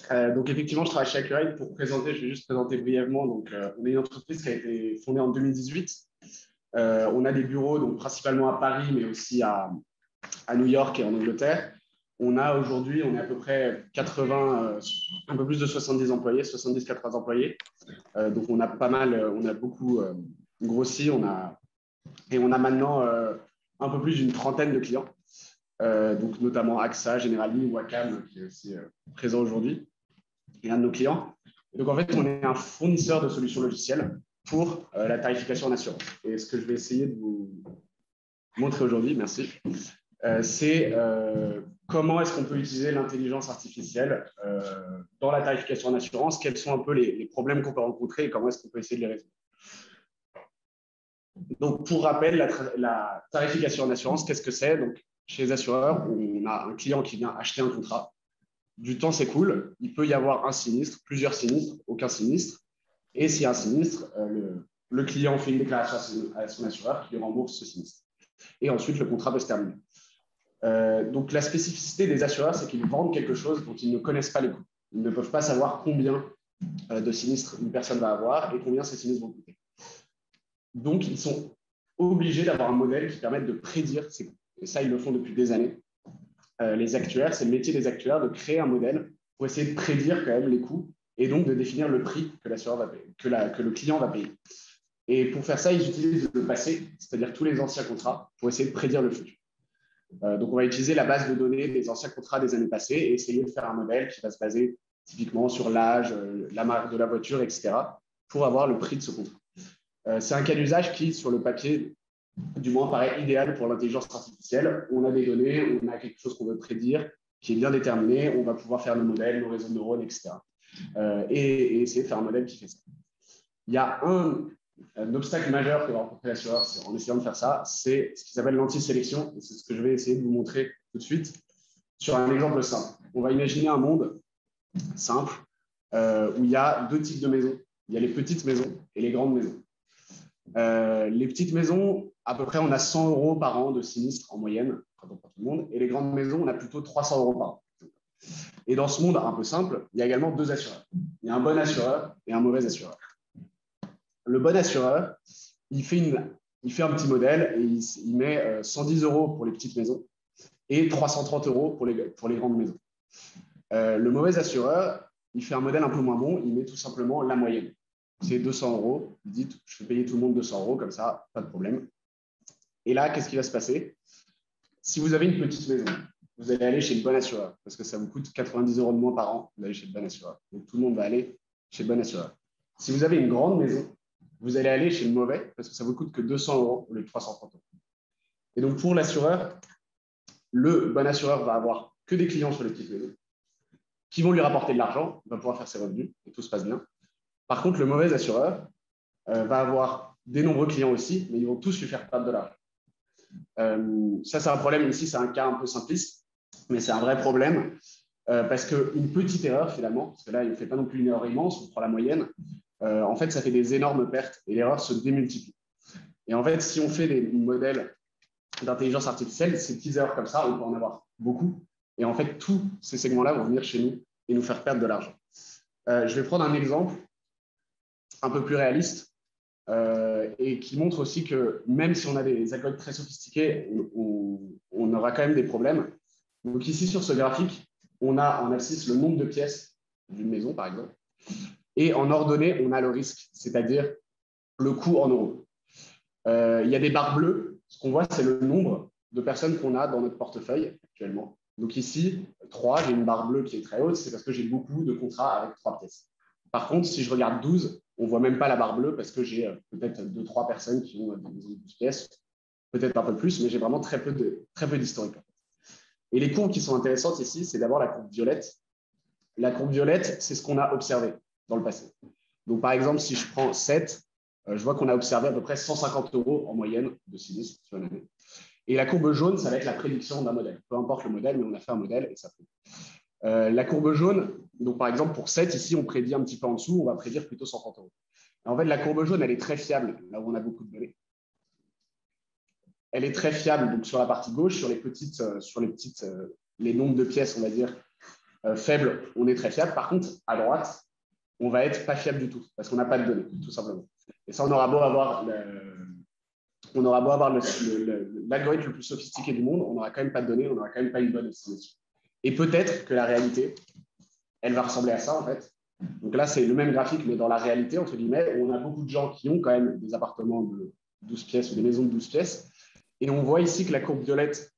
Donc, effectivement, je travaille chez Accurate. Pour présenter, je vais juste présenter brièvement. Donc, on est une entreprise qui a été fondée en 2018. On a des bureaux, donc, principalement à Paris, mais aussi à New York et en Angleterre. On a aujourd'hui, on est à peu près 80, un peu plus de 70 employés, 70-80 employés. Donc, on a pas mal, on a beaucoup grossi. Et on a maintenant un peu plus d'une trentaine de clients. Donc notamment AXA, Generali, Wacom, qui est aussi présent aujourd'hui, et un de nos clients. Et donc en fait, on est un fournisseur de solutions logicielles pour la tarification en assurance. Et ce que je vais essayer de vous montrer aujourd'hui, merci, c'est comment est-ce qu'on peut utiliser l'intelligence artificielle dans la tarification en assurance, quels sont un peu les problèmes qu'on peut rencontrer et comment est-ce qu'on peut essayer de les résoudre. Donc, pour rappel, la tarification en assurance, qu'est-ce que c'est? Donc, chez les assureurs, on a un client qui vient acheter un contrat. Du temps s'écoule, il peut y avoir un sinistre, plusieurs sinistres, aucun sinistre. Et s'il y a un sinistre, le client fait une déclaration à son assureur qui lui rembourse ce sinistre. Et ensuite, le contrat peut se terminer. Donc, la spécificité des assureurs, c'est qu'ils vendent quelque chose dont ils ne connaissent pas les coûts. Ils ne peuvent pas savoir combien de sinistres une personne va avoir et combien ces sinistres vont coûter. Donc, ils sont obligés d'avoir un modèle qui permette de prédire ces coûts. Et ça, ils le font depuis des années. Les actuaires, c'est le métier des actuaires de créer un modèle pour essayer de prédire quand même les coûts et donc de définir le prix que l'assureur va payer, que le client va payer. Et pour faire ça, ils utilisent le passé, c'est-à-dire tous les anciens contrats, pour essayer de prédire le futur. Donc, on va utiliser la base de données des anciens contrats des années passées et essayer de faire un modèle qui va se baser typiquement sur l'âge, la marque de la voiture, etc., pour avoir le prix de ce contrat. C'est un cas d'usage qui, sur le papier, du moins, paraît idéal pour l'intelligence artificielle. On a des données, on a quelque chose qu'on veut prédire, qui est bien déterminé, on va pouvoir faire nos modèles, nos réseaux de neurones, etc. Et essayer de faire un modèle qui fait ça. Il y a un obstacle majeur que va rencontrer l'assureur en essayant de faire ça, c'est ce qui s'appelle l'anti-sélection. C'est ce que je vais essayer de vous montrer tout de suite sur un exemple simple. On va imaginer un monde simple où il y a deux types de maisons. Il y a les petites maisons et les grandes maisons. Les petites maisons, à peu près, on a 100 € par an de sinistre en moyenne, quand on prend tout le monde. Et les grandes maisons, on a plutôt 300 € par an. Et dans ce monde un peu simple, il y a également deux assureurs. Il y a un bon assureur et un mauvais assureur. Le bon assureur, il fait un petit modèle et il met 110 € pour les petites maisons et 330 € pour les grandes maisons. Le mauvais assureur, il fait un modèle un peu moins bon, il met tout simplement la moyenne. C'est 200 €. Il dit, je vais payer tout le monde 200 € comme ça, pas de problème. Et là, qu'est-ce qui va se passer? Si vous avez une petite maison, vous allez aller chez le bon assureur parce que ça vous coûte 90 € de moins par an d'aller chez le bon assureur. Donc, tout le monde va aller chez le bon assureur. Si vous avez une grande maison, vous allez aller chez le mauvais parce que ça vous coûte que 200 € au lieu de 330 €. Et donc, pour l'assureur, le bon assureur va avoir que des clients sur les petites maisons qui vont lui rapporter de l'argent, il va pouvoir faire ses revenus et tout se passe bien. Par contre, le mauvais assureur va avoir des nombreux clients aussi, mais ils vont tous lui faire perdre de l'argent. Ça, c'est un problème. Ici, c'est un cas un peu simpliste, mais c'est un vrai problème parce qu'une petite erreur, finalement, parce que là, il ne fait pas non plus une erreur immense, on prend la moyenne, en fait, ça fait des énormes pertes et l'erreur se démultiplie. Et en fait, si on fait des modèles d'intelligence artificielle, ces petites erreurs comme ça, on peut en avoir beaucoup. Et en fait, tous ces segments-là vont venir chez nous et nous faire perdre de l'argent. Je vais prendre un exemple un peu plus réaliste et qui montre aussi que même si on a des algorithmes très sophistiqués, on aura quand même des problèmes. Donc ici, sur ce graphique, on a en abscisse le nombre de pièces d'une maison, par exemple. Et en ordonnée, on a le risque, c'est-à-dire le coût en euros. Il y a des barres bleues. Ce qu'on voit, c'est le nombre de personnes qu'on a dans notre portefeuille actuellement. Donc ici, 3, j'ai une barre bleue qui est très haute, c'est parce que j'ai beaucoup de contrats avec 3 pièces. Par contre, si je regarde 12, on ne voit même pas la barre bleue parce que j'ai peut-être 2-3 personnes qui ont des maisons de 12 pièces, peut-être un peu plus, mais j'ai vraiment très peu d'historique. Et les courbes qui sont intéressantes ici, c'est d'abord la courbe violette. La courbe violette, c'est ce qu'on a observé dans le passé. Donc, par exemple, si je prends 7, je vois qu'on a observé à peu près 150 € en moyenne de sinistre sur une année. Et la courbe jaune, ça va être la prédiction d'un modèle. Peu importe le modèle, mais on a fait un modèle et ça fait. La courbe jaune, donc par exemple pour 7, ici, on prédit un petit peu en dessous, on va prédire plutôt 130 €. En fait, la courbe jaune, elle est très fiable, là où on a beaucoup de données. Elle est très fiable donc, sur la partie gauche, sur les nombres de pièces, on va dire, faible, on est très fiable. Par contre, à droite, on va être pas fiable du tout parce qu'on n'a pas de données, tout simplement. Et ça, on aura beau avoir l'algorithme le plus sophistiqué du monde, on n'aura quand même pas de données, on n'aura quand même pas une bonne estimation. Et peut-être que la réalité, elle va ressembler à ça, en fait. Donc là, c'est le même graphique, mais dans la réalité, entre guillemets, où on a beaucoup de gens qui ont quand même des appartements de 12 pièces ou des maisons de 12 pièces. Et on voit ici que la courbe violette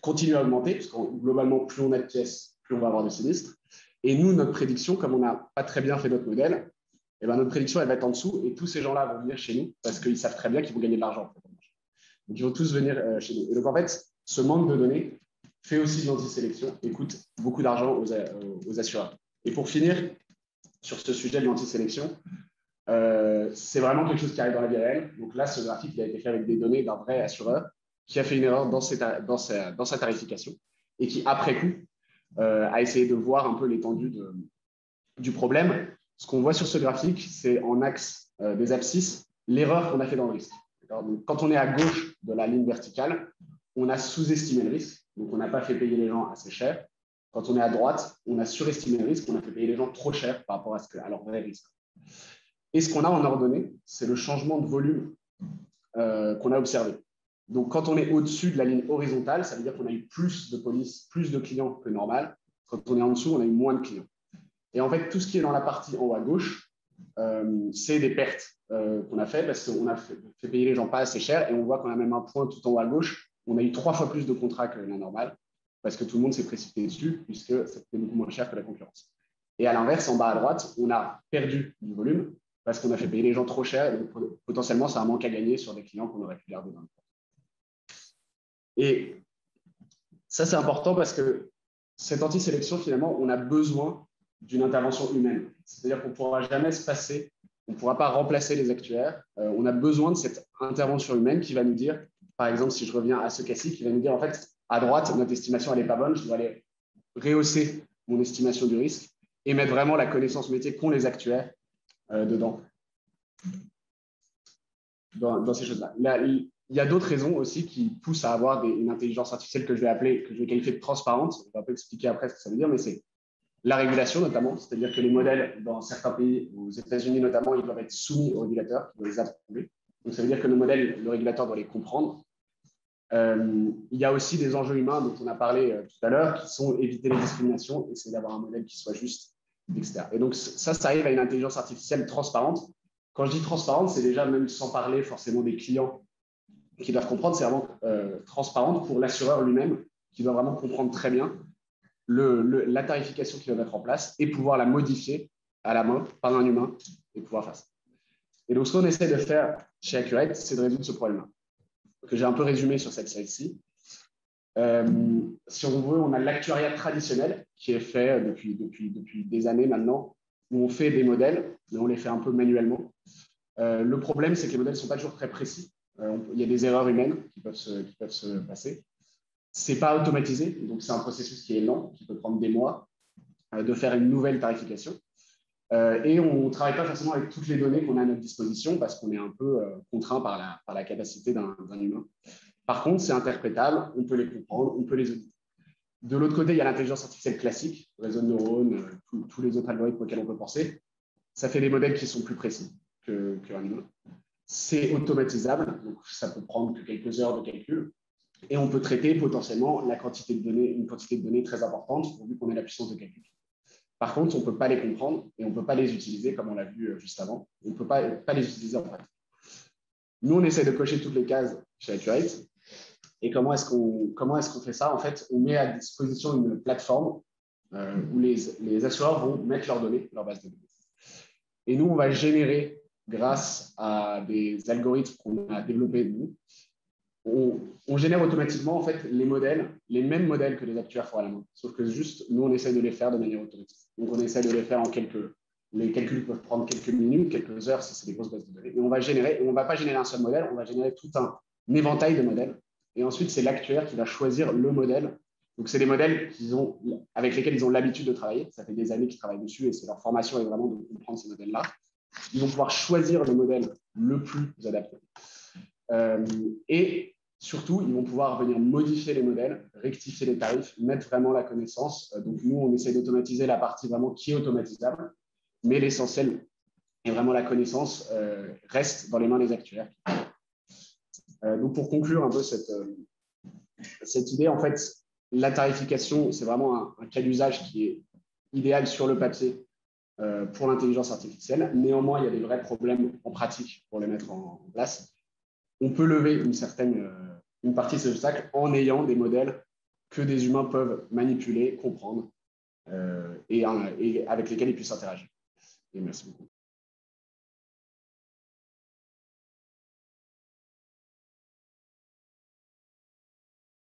continue à augmenter, parce que globalement, plus on a de pièces, plus on va avoir de sinistres. Et nous, notre prédiction, comme on n'a pas très bien fait notre modèle, eh ben, notre prédiction, elle va être en dessous, et tous ces gens-là vont venir chez nous, parce qu'ils savent très bien qu'ils vont gagner de l'argent. Donc, ils vont tous venir chez nous. Et donc, en fait, ce manque de données fait aussi de l'antisélection et coûte beaucoup d'argent aux assureurs. Et pour finir, sur ce sujet de l'antisélection, c'est vraiment quelque chose qui arrive dans la vie réelle. Donc là, ce graphique il a été fait avec des données d'un vrai assureur qui a fait une erreur dans sa tarification et qui, après coup, a essayé de voir un peu l'étendue du problème. Ce qu'on voit sur ce graphique, c'est en axe des abscisses, l'erreur qu'on a fait dans le risque. Donc, quand on est à gauche de la ligne verticale, on a sous-estimé le risque, donc on n'a pas fait payer les gens assez cher. Quand on est à droite, on a surestimé le risque, on a fait payer les gens trop cher par rapport à leur vrai risque. Et ce qu'on a en ordonnée, c'est le changement de volume qu'on a observé. Donc, quand on est au-dessus de la ligne horizontale, ça veut dire qu'on a eu plus de police, plus de clients que normal. Quand on est en dessous, on a eu moins de clients. Et en fait, tout ce qui est dans la partie en haut à gauche, c'est des pertes qu'on a fait parce qu'on a fait payer les gens pas assez cher. Et on voit qu'on a même un point tout en haut à gauche. On a eu 3 fois plus de contrats que la normale parce que tout le monde s'est précipité dessus puisque ça coûtait beaucoup moins cher que la concurrence. Et à l'inverse, en bas à droite, on a perdu du volume parce qu'on a fait payer les gens trop cher. Et donc, potentiellement, c'est un manque à gagner sur des clients qu'on aurait pu garder dans le temps. Et ça, c'est important parce que cette anti-sélection, finalement, on a besoin d'une intervention humaine. C'est-à-dire qu'on ne pourra jamais se passer, on ne pourra pas remplacer les actuaires. On a besoin de cette intervention humaine qui va nous dire, par exemple, si je reviens à ce cas-ci, qui va nous dire, en fait, à droite, notre estimation, elle n'est pas bonne, je dois aller rehausser mon estimation du risque et mettre vraiment la connaissance métier qu'ont les actuaires dedans, dans ces choses-là. Il y a d'autres raisons aussi qui poussent à avoir une intelligence artificielle que je vais qualifier de transparente. On va pas expliquer après ce que ça veut dire, mais c'est la régulation notamment, c'est-à-dire que les modèles dans certains pays, aux États-Unis notamment, ils doivent être soumis au régulateur qui doit les approuver. Donc ça veut dire que nos modèles, le régulateur doit les comprendre. Il y a aussi des enjeux humains dont on a parlé tout à l'heure, qui sont éviter les discriminations, essayer d'avoir un modèle qui soit juste, etc. Et donc ça arrive à une intelligence artificielle transparente. Quand je dis transparente, c'est déjà même sans parler forcément des clients qui doivent comprendre, c'est vraiment transparente pour l'assureur lui-même, qui doit vraiment comprendre très bien la tarification qu'il va mettre en place et pouvoir la modifier à la main par un humain et pouvoir faire ça. Et donc, ce qu'on essaie de faire chez Accurate, c'est de résoudre ce problème-là, que j'ai un peu résumé sur cette slide-ci. Si on veut, on a l'actuariat traditionnel qui est fait depuis des années maintenant, où on fait des modèles, mais on les fait un peu manuellement. Le problème, c'est que les modèles ne sont pas toujours très précis. Il y a des erreurs humaines qui peuvent se passer. Ce n'est pas automatisé, donc c'est un processus qui est lent, qui peut prendre des mois, de faire une nouvelle tarification. Et on ne travaille pas forcément avec toutes les données qu'on a à notre disposition parce qu'on est un peu contraint par la capacité d'un humain. Par contre, c'est interprétable, on peut les comprendre, on peut les auditer. De l'autre côté, il y a l'intelligence artificielle classique, réseau de neurones, tous les autres algorithmes auxquels on peut penser. Ça fait des modèles qui sont plus précis qu'un humain. C'est automatisable, donc ça peut prendre que quelques heures de calcul. Et on peut traiter potentiellement une quantité de données très importante pourvu qu'on ait la puissance de calcul. Par contre, on ne peut pas les comprendre et on ne peut pas les utiliser comme on l'a vu juste avant. On ne peut pas les utiliser en pratique. Nous, on essaie de cocher toutes les cases chez Accurate. Et comment est-ce qu'on fait ça? En fait, on met à disposition une plateforme où les assureurs vont mettre leurs données, leur base de données. Et nous, on va générer, grâce à des algorithmes qu'on a développés nous, on génère automatiquement en fait les mêmes modèles que les actuaires font à la main. Sauf que juste, nous, on essaie de les faire de manière automatique. Donc, on essaie de les faire les calculs peuvent prendre quelques minutes, quelques heures si c'est des grosses bases de données. Et on ne va pas générer un seul modèle, on va générer tout un éventail de modèles. Et ensuite, c'est l'actuaire qui va choisir le modèle. Donc, c'est des modèles avec lesquels ils ont l'habitude de travailler. Ça fait des années qu'ils travaillent dessus et c'est leur formation est vraiment de comprendre ces modèles-là. Ils vont pouvoir choisir le modèle le plus adapté. Et Surtout, ils vont pouvoir venir modifier les modèles, rectifier les tarifs, mettre vraiment la connaissance. Donc, nous, on essaie d'automatiser la partie vraiment qui est automatisable, mais l'essentiel est vraiment la connaissance reste dans les mains des actuaires. Donc, pour conclure un peu cette idée, en fait, la tarification, c'est vraiment un cas d'usage qui est idéal sur le papier pour l'intelligence artificielle. Néanmoins, il y a des vrais problèmes en pratique pour les mettre en place. On peut lever une partie de ces obstacles en ayant des modèles que des humains peuvent manipuler, comprendre et avec lesquels ils puissent interagir. Et merci beaucoup.